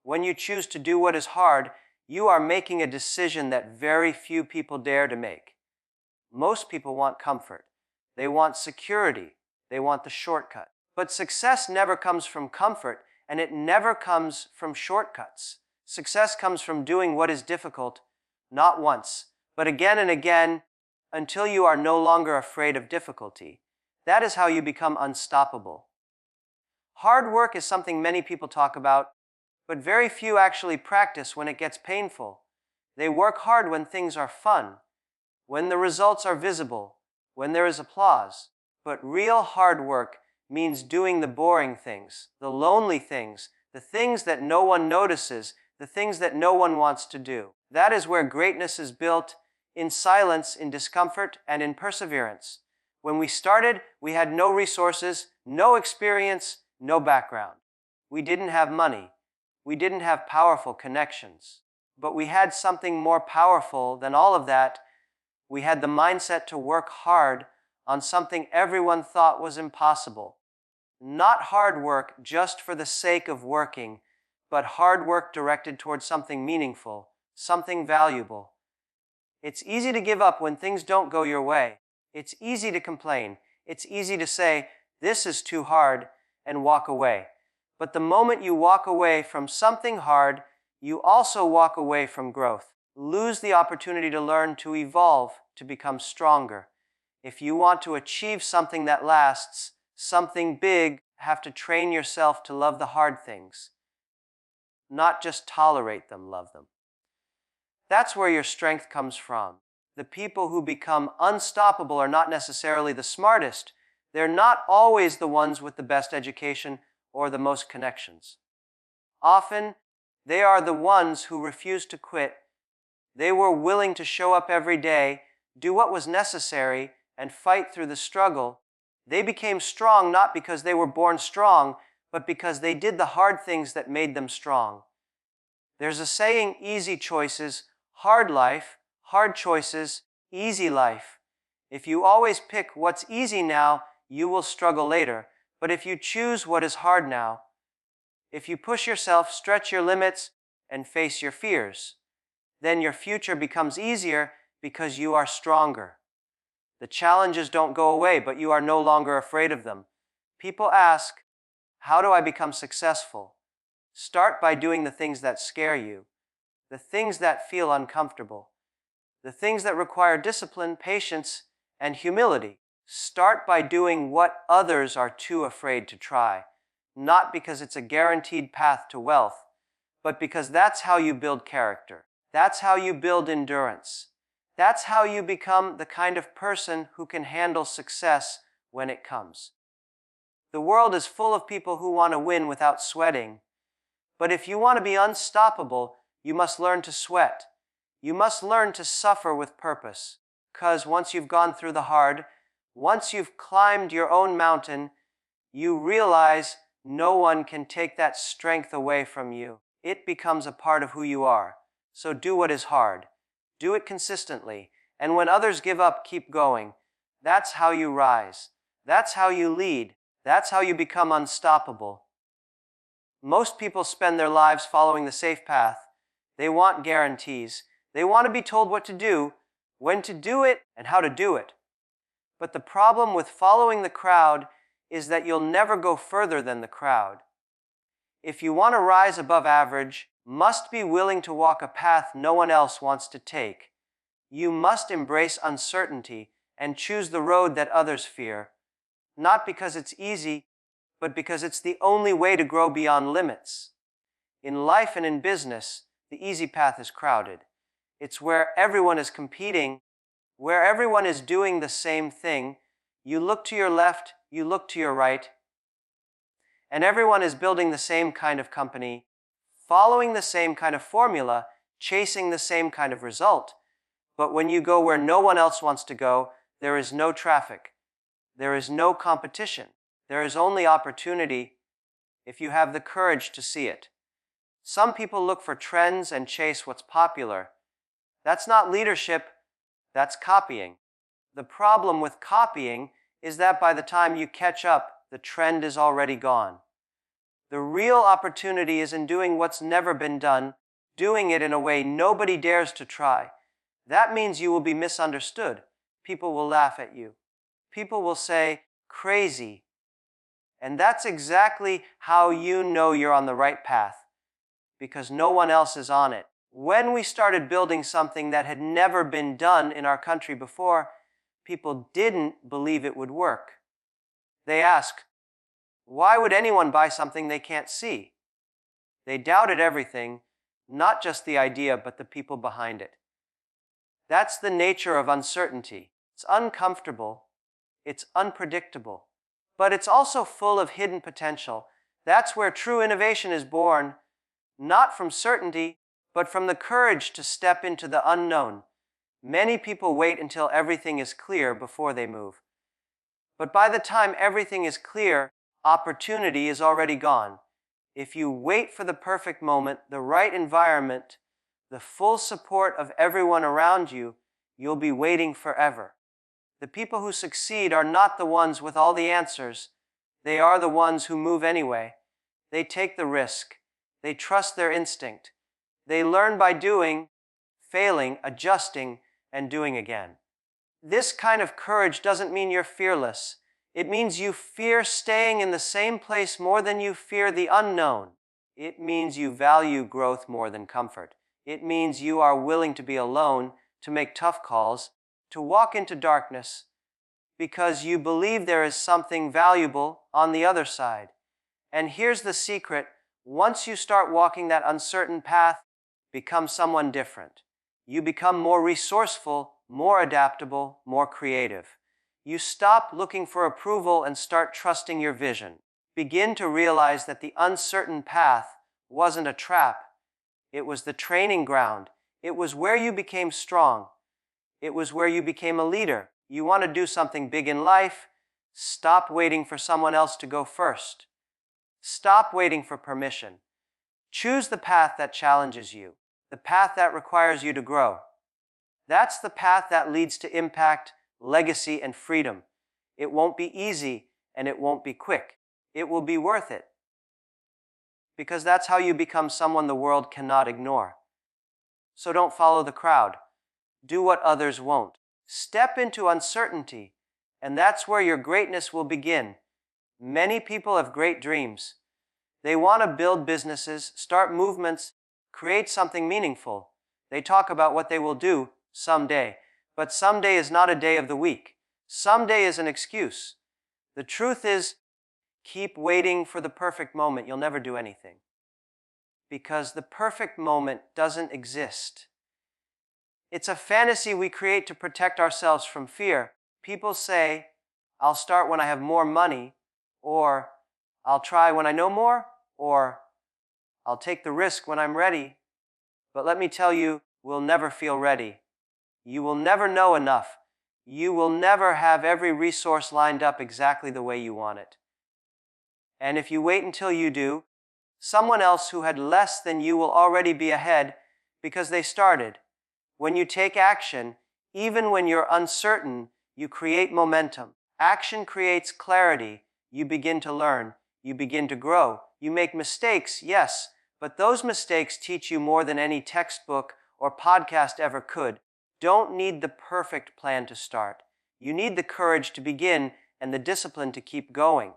When you choose to do what is hard, you are making a decision that very few people dare to make. Most people want comfort. They want security. They want the shortcut. But success never comes from comfort, and it never comes from shortcuts. Success comes from doing what is difficult, not once, but again and again, until you are no longer afraid of difficulty. That is how you become unstoppable. Hard work is something many people talk about, but very few actually practice when it gets painful. They work hard when things are fun, when the results are visible, when there is applause. But real hard work means doing the boring things, the lonely things, the things that no one notices, the things that no one wants to do. That is where greatness is built, in silence, in discomfort, and in perseverance. When we started, we had no resources, no experience, no background. We didn't have money. We didn't have powerful connections. But we had something more powerful than all of that. We had the mindset to work hard on something everyone thought was impossible. Not hard work just for the sake of working, but hard work directed towards something meaningful, something valuable. It's easy to give up when things don't go your way. It's easy to complain. It's easy to say, "This is too hard," and walk away. But the moment you walk away from something hard, you also walk away from growth. Lose the opportunity to learn, to evolve, to become stronger. If you want to achieve something that lasts, something big, have to train yourself to love the hard things. Not just tolerate them, love them. That's where your strength comes from. The people who become unstoppable are not necessarily the smartest. They're not always the ones with the best education or the most connections. Often, they are the ones who refuse to quit. They were willing to show up every day, do what was necessary, and fight through the struggle. They became strong not because they were born strong, but because they did the hard things that made them strong. There's a saying, easy choices, hard life, hard choices, easy life. If you always pick what's easy now, you will struggle later. But if you choose what is hard now, if you push yourself, stretch your limits, and face your fears, then your future becomes easier because you are stronger. The challenges don't go away, but you are no longer afraid of them. People ask, how do I become successful? Start by doing the things that scare you, the things that feel uncomfortable, the things that require discipline, patience, and humility. Start by doing what others are too afraid to try, not because it's a guaranteed path to wealth, but because that's how you build character. That's how you build endurance. That's how you become the kind of person who can handle success when it comes. The world is full of people who want to win without sweating. But if you want to be unstoppable, you must learn to sweat. You must learn to suffer with purpose. Because once you've gone through the hard, once you've climbed your own mountain, you realize no one can take that strength away from you. It becomes a part of who you are. So do what is hard. Do it consistently. And when others give up, keep going. That's how you rise. That's how you lead. That's how you become unstoppable. Most people spend their lives following the safe path. They want guarantees. They want to be told what to do, when to do it, and how to do it. But the problem with following the crowd is that you'll never go further than the crowd. If you want to rise above average, must be willing to walk a path no one else wants to take. You must embrace uncertainty and choose the road that others fear, not because it's easy, but because it's the only way to grow beyond limits. In life and in business, the easy path is crowded. It's where everyone is competing, where everyone is doing the same thing. You look to your left, you look to your right, and everyone is building the same kind of company, following the same kind of formula, chasing the same kind of result. But when you go where no one else wants to go, there is no traffic. There is no competition. There is only opportunity if you have the courage to see it. Some people look for trends and chase what's popular. That's not leadership, that's copying. The problem with copying is that by the time you catch up, the trend is already gone. The real opportunity is in doing what's never been done, doing it in a way nobody dares to try. That means you will be misunderstood. People will laugh at you. People will say, crazy. And that's exactly how you know you're on the right path, because no one else is on it. When we started building something that had never been done in our country before, people didn't believe it would work. They asked, why would anyone buy something they can't see? They doubted everything, not just the idea, but the people behind it. That's the nature of uncertainty. It's uncomfortable, it's unpredictable, but it's also full of hidden potential. That's where true innovation is born, not from certainty, but from the courage to step into the unknown. Many people wait until everything is clear before they move. But by the time everything is clear, opportunity is already gone. If you wait for the perfect moment, the right environment, the full support of everyone around you, you'll be waiting forever. The people who succeed are not the ones with all the answers. They are the ones who move anyway. They take the risk. They trust their instinct. They learn by doing, failing, adjusting, and doing again. This kind of courage doesn't mean you're fearless. It means you fear staying in the same place more than you fear the unknown. It means you value growth more than comfort. It means you are willing to be alone, to make tough calls, to walk into darkness, because you believe there is something valuable on the other side. And here's the secret. Once you start walking that uncertain path, become someone different. You become more resourceful, more adaptable, more creative. You stop looking for approval and start trusting your vision. Begin to realize that the uncertain path wasn't a trap. It was the training ground. It was where you became strong. It was where you became a leader. You want to do something big in life? Stop waiting for someone else to go first. Stop waiting for permission. Choose the path that challenges you, the path that requires you to grow. That's the path that leads to impact, legacy, and freedom. It won't be easy, and it won't be quick. It will be worth it. Because that's how you become someone the world cannot ignore. So don't follow the crowd. Do what others won't. Step into uncertainty, and that's where your greatness will begin. Many people have great dreams. They want to build businesses, start movements, create something meaningful. They talk about what they will do someday. But someday is not a day of the week. Someday is an excuse. The truth is, keep waiting for the perfect moment. You'll never do anything. Because the perfect moment doesn't exist. It's a fantasy we create to protect ourselves from fear. People say, I'll start when I have more money, or I'll try when I know more, or I'll take the risk when I'm ready. But let me tell you, we'll never feel ready. You will never know enough. You will never have every resource lined up exactly the way you want it. And if you wait until you do, someone else who had less than you will already be ahead because they started. When you take action, even when you're uncertain, you create momentum. Action creates clarity. You begin to learn. You begin to grow. You make mistakes, yes, but those mistakes teach you more than any textbook or podcast ever could. Don't need the perfect plan to start. You need the courage to begin and the discipline to keep going.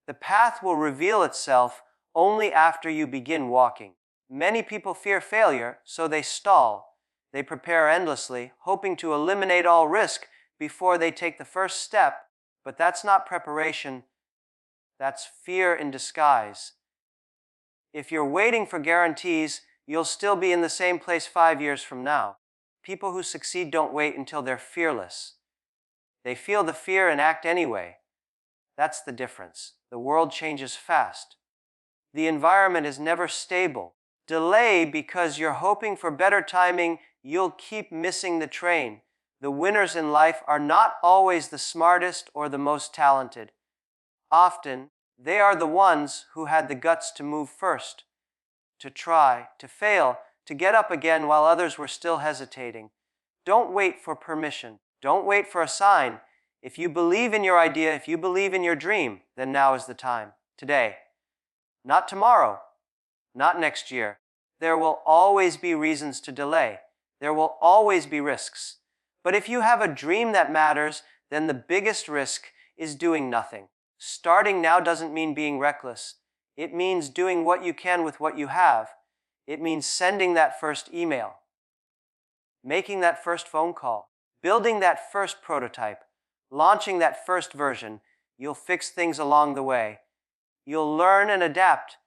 The path will reveal itself only after you begin walking. Many people fear failure, so they stall. They prepare endlessly, hoping to eliminate all risk before they take the first step, but that's not preparation. That's fear in disguise. If you're waiting for guarantees, you'll still be in the same place 5 years from now. People who succeed don't wait until they're fearless. They feel the fear and act anyway. That's the difference. The world changes fast. The environment is never stable. Delay because you're hoping for better timing, you'll keep missing the train. The winners in life are not always the smartest or the most talented. Often, they are the ones who had the guts to move first, to try, to fail, to get up again while others were still hesitating. Don't wait for permission. Don't wait for a sign. If you believe in your idea, if you believe in your dream, then now is the time. Today. Not tomorrow, not next year. There will always be reasons to delay. There will always be risks. But if you have a dream that matters, then the biggest risk is doing nothing. Starting now doesn't mean being reckless. It means doing what you can with what you have. It means sending that first email, making that first phone call, building that first prototype, launching that first version. You'll fix things along the way. You'll learn and adapt,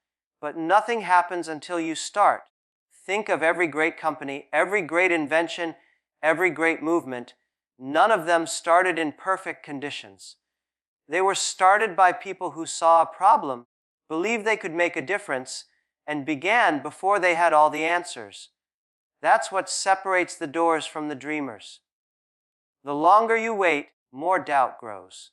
but nothing happens until you start. Think of every great company, every great invention, every great movement. None of them started in perfect conditions. They were started by people who saw a problem, believed they could make a difference, and began before they had all the answers. That's what separates the doers from the dreamers. The longer you wait, more doubt grows.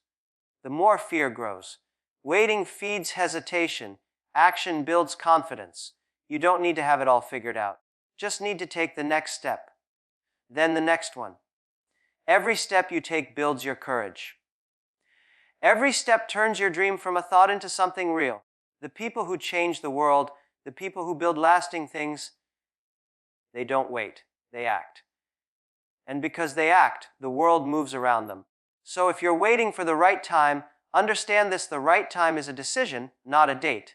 The more fear grows. Waiting feeds hesitation. Action builds confidence. You don't need to have it all figured out. Just need to take the next step. Then the next one. Every step you take builds your courage. Every step turns your dream from a thought into something real. The people who change the world, the people who build lasting things, they don't wait, they act. And because they act, the world moves around them. So if you're waiting for the right time, understand this: the right time is a decision, not a date.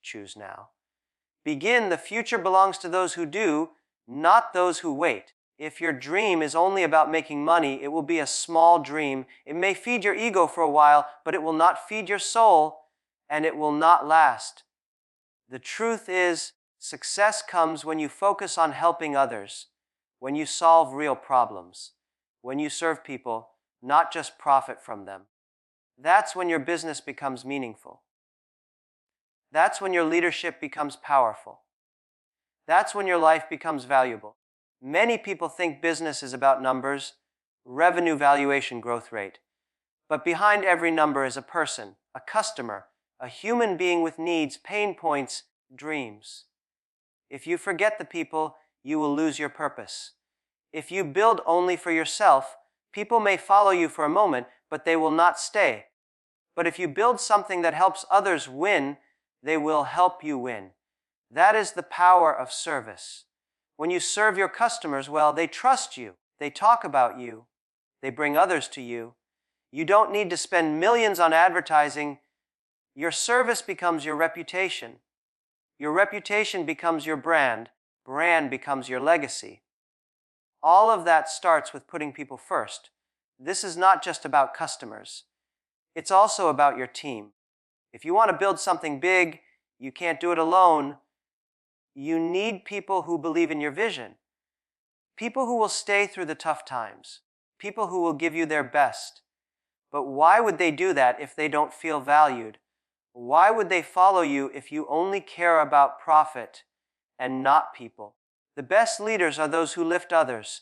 Choose now. Begin. The future belongs to those who do, not those who wait. If your dream is only about making money, it will be a small dream. It may feed your ego for a while, but it will not feed your soul, and it will not last. The truth is, success comes when you focus on helping others, when you solve real problems, when you serve people, not just profit from them. That's when your business becomes meaningful. That's when your leadership becomes powerful. That's when your life becomes valuable. Many people think business is about numbers, revenue, valuation, growth rate. But behind every number is a person, a customer, a human being with needs, pain points, dreams. If you forget the people, you will lose your purpose. If you build only for yourself, people may follow you for a moment, but they will not stay. But if you build something that helps others win, they will help you win. That is the power of service. When you serve your customers well, they trust you, they talk about you, they bring others to you. You don't need to spend millions on advertising. Your service becomes your reputation. Your reputation becomes your brand. Brand becomes your legacy. All of that starts with putting people first. This is not just about customers. It's also about your team. If you want to build something big, you can't do it alone. You need people who believe in your vision. People who will stay through the tough times. People who will give you their best. But why would they do that if they don't feel valued? Why would they follow you if you only care about profit and not people? The best leaders are those who lift others.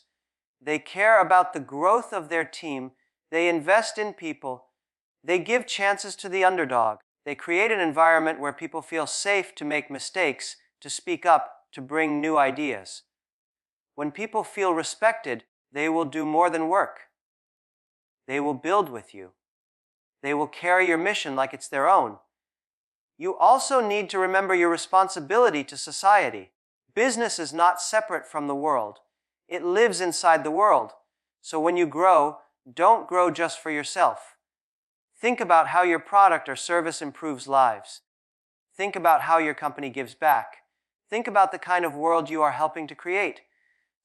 They care about the growth of their team. They invest in people. They give chances to the underdog. They create an environment where people feel safe to make mistakes, to speak up, to bring new ideas. When people feel respected, they will do more than work. They will build with you. They will carry your mission like it's their own. You also need to remember your responsibility to society. Business is not separate from the world. It lives inside the world. So when you grow, don't grow just for yourself. Think about how your product or service improves lives. Think about how your company gives back. Think about the kind of world you are helping to create.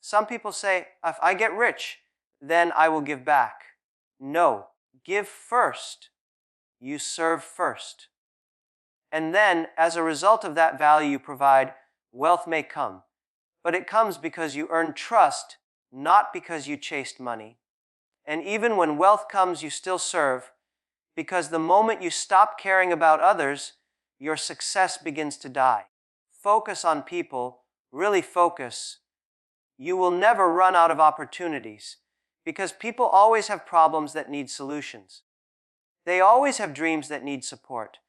Some people say, if I get rich, then I will give back. No, give first. You serve first. And then, as a result of that value you provide, wealth may come. But it comes because you earned trust, not because you chased money. And even when wealth comes, you still serve, because the moment you stop caring about others, your success begins to die. Focus on people, really focus. You will never run out of opportunities, because people always have problems that need solutions. They always have dreams that need support.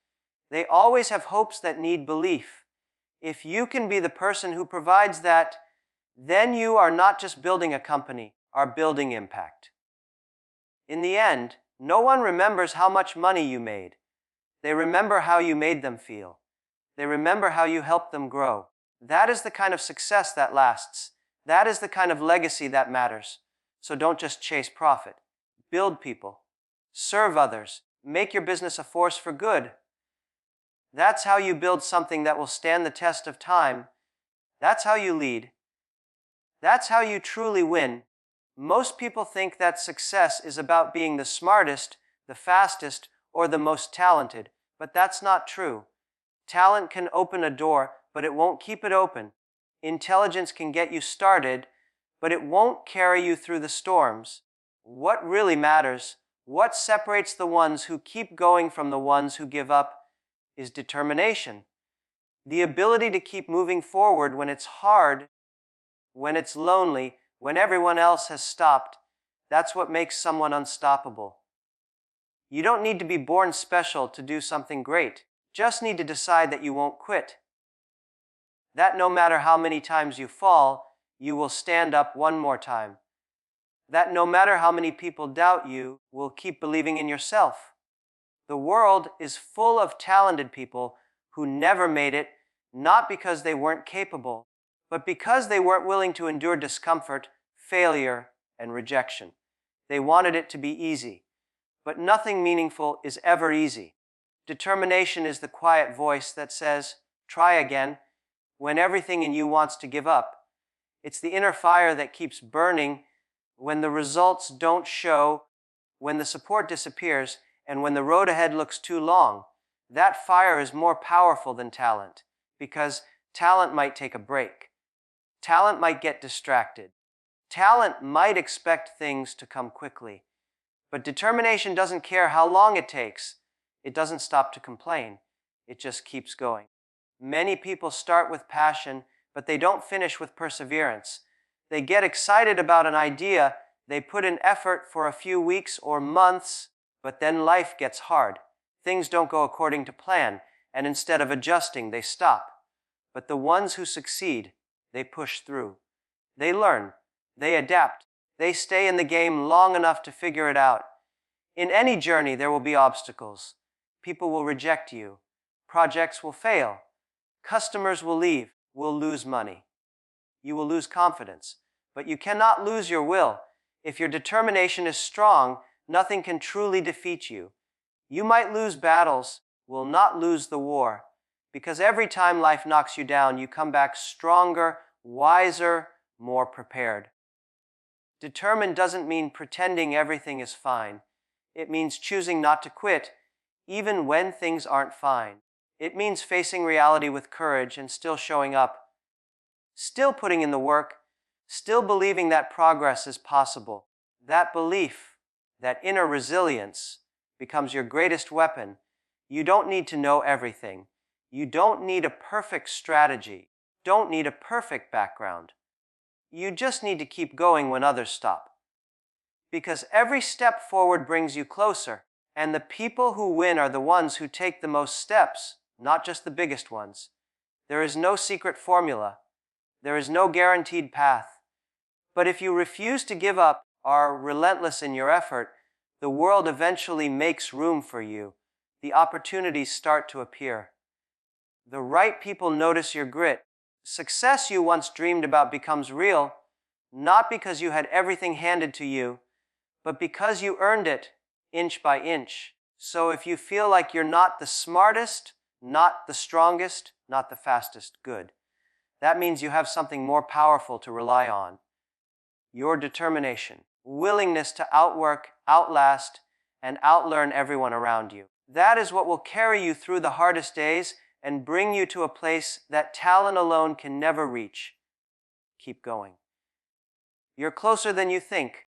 They always have hopes that need belief. If you can be the person who provides that, then you are not just building a company, are building impact. In the end, no one remembers how much money you made. They remember how you made them feel. They remember how you helped them grow. That is the kind of success that lasts. That is the kind of legacy that matters. So don't just chase profit. Build people. Serve others. Make your business a force for good. That's how you build something that will stand the test of time. That's how you lead. That's how you truly win. Most people think that success is about being the smartest, the fastest, or the most talented, but that's not true. Talent can open a door, but it won't keep it open. Intelligence can get you started, but it won't carry you through the storms. What really matters, what separates the ones who keep going from the ones who give up, is determination. The ability to keep moving forward when it's hard, when it's lonely, when everyone else has stopped. That's what makes someone unstoppable. You don't need to be born special to do something great. Just need to decide that you won't quit. That no matter how many times you fall, you will stand up one more time. That no matter how many people doubt you, will keep believing in yourself. The world is full of talented people who never made it, not because they weren't capable, but because they weren't willing to endure discomfort, failure, and rejection. They wanted it to be easy. But nothing meaningful is ever easy. Determination is the quiet voice that says, try again, when everything in you wants to give up. It's the inner fire that keeps burning when the results don't show, when the support disappears, and when the road ahead looks too long. That fire is more powerful than talent, because talent might take a break. Talent might get distracted. Talent might expect things to come quickly. But determination doesn't care how long it takes. It doesn't stop to complain. It just keeps going. Many people start with passion, but they don't finish with perseverance. They get excited about an idea, they put in effort for a few weeks or months, but then life gets hard. Things don't go according to plan, and instead of adjusting, they stop. But the ones who succeed, they push through. They learn. They adapt. They stay in the game long enough to figure it out. In any journey, there will be obstacles. People will reject you. Projects will fail. Customers will leave. Will lose money. You will lose confidence. But you cannot lose your will. If your determination is strong, nothing can truly defeat you. You might lose battles, will not lose the war. Because every time life knocks you down, you come back stronger, wiser, more prepared. Determined doesn't mean pretending everything is fine. It means choosing not to quit, even when things aren't fine. It means facing reality with courage and still showing up. Still putting in the work, still believing that progress is possible. That belief, that inner resilience, becomes your greatest weapon. You don't need to know everything. You don't need a perfect strategy. Don't need a perfect background. You just need to keep going when others stop. Because every step forward brings you closer, and the people who win are the ones who take the most steps, not just the biggest ones. There is no secret formula. There is no guaranteed path. But if you refuse to give up, are relentless in your effort, the world eventually makes room for you. The opportunities start to appear. The right people notice your grit. Success you once dreamed about becomes real, not because you had everything handed to you, but because you earned it inch by inch. So if you feel like you're not the smartest, not the strongest, not the fastest, good. That means you have something more powerful to rely on. Your determination, willingness to outwork, outlast, and outlearn everyone around you. That is what will carry you through the hardest days and bring you to a place that talent alone can never reach. Keep going. You're closer than you think.